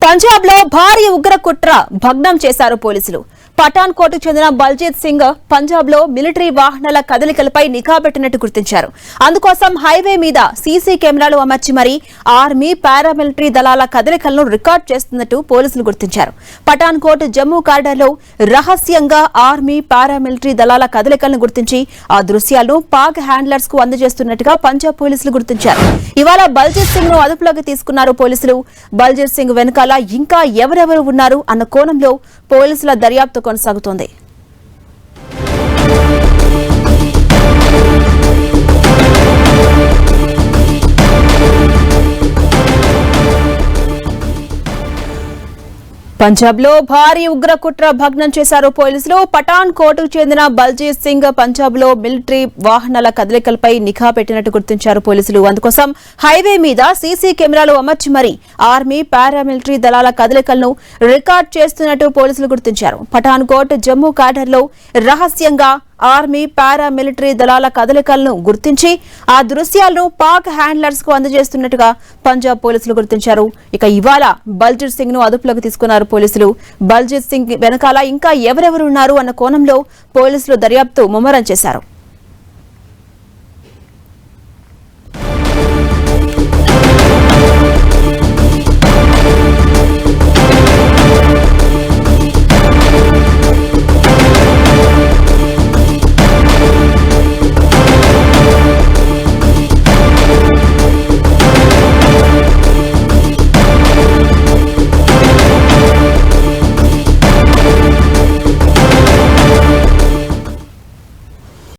పంజాబ్ లో భారీ ఉగ్ర కుట్ర భగ్నం చేశారు పోలీసులు. పఠాన్ కోట్ చెందిన బల్జీత్ సింగ్ పంజాబ్ లో మిలిటరీ వాహనాల కదలికలపై నిఘా పెట్టినట్టు గుర్తించారు. అందుకోసం హైవే మీద సీసీ కెమెరాలు అమర్చి మరీ ఆర్మీ పారామిలిటరీ దళాల కదలికలను రికార్డ్ చేస్తున్నట్టు పోలీసులు గుర్తించారు. పఠాన్ కోట్ జమ్మూ కారిడార్ లో రహస్యంగా ఆర్మీ పారామిలిటరీ దళాల కదలికలను గుర్తించి ఆ దృశ్యాలను పాక్ హ్యాండ్లర్స్ కు అందజేస్తున్నట్టుగా పంజాబ్ పోలీసులు గుర్తించారు. ఇవాళ బల్జీత్ సింగ్ ను అదుపులోకి తీసుకున్నారు పోలీసులు. బల్జీత్ సింగ్ వెనుకాల ఇంకా ఎవరెవరు ఉన్నారు అన్న కోణంలో పోలీసుల దర్యాప్తు కొనసాగుతోంది. పంజాబ్ లో భారీ ఉగ్ర కుట్ర భగ్నం చేశారు పోలీసులు. పఠాన్ కోట్ కు చెందిన బల్జీత్ సింగ్ పంజాబ్ లో మిలిటరీ వాహనాల కదలికలపై నిఘా పెట్టినట్టు గుర్తించారు పోలీసులు. అందుకోసం హైవే మీద సీసీ కెమెరాలు అమర్చి మరీ ఆర్మీ పారామిలిటరీ దళాల కదలికలను రికార్డ్ చేస్తున్నట్టు పోలీసులు గుర్తించారు. పఠాన్ కోట్ జమ్మూ కారిడార్ లో రహస్యంగా ఆర్మీ పారామిలిటరీ దళాల కదలికలను గుర్తించి ఆ దృశ్యాలను పాక్ హ్యాండ్లర్స్ కు అందజేస్తున్నట్టుగా పంజాబ్ పోలీసులు గుర్తించారు. ఇక ఇవాళ బల్జీత్ సింగ్ ను అదుపులోకి తీసుకున్నారు పోలీసులు. బల్జీత్ సింగ్ వెనకాల ఇంకా ఎవరెవరు ఉన్నారు అన్న కోణంలో పోలీసులు దర్యాప్తు ముమ్మరం చేశారు.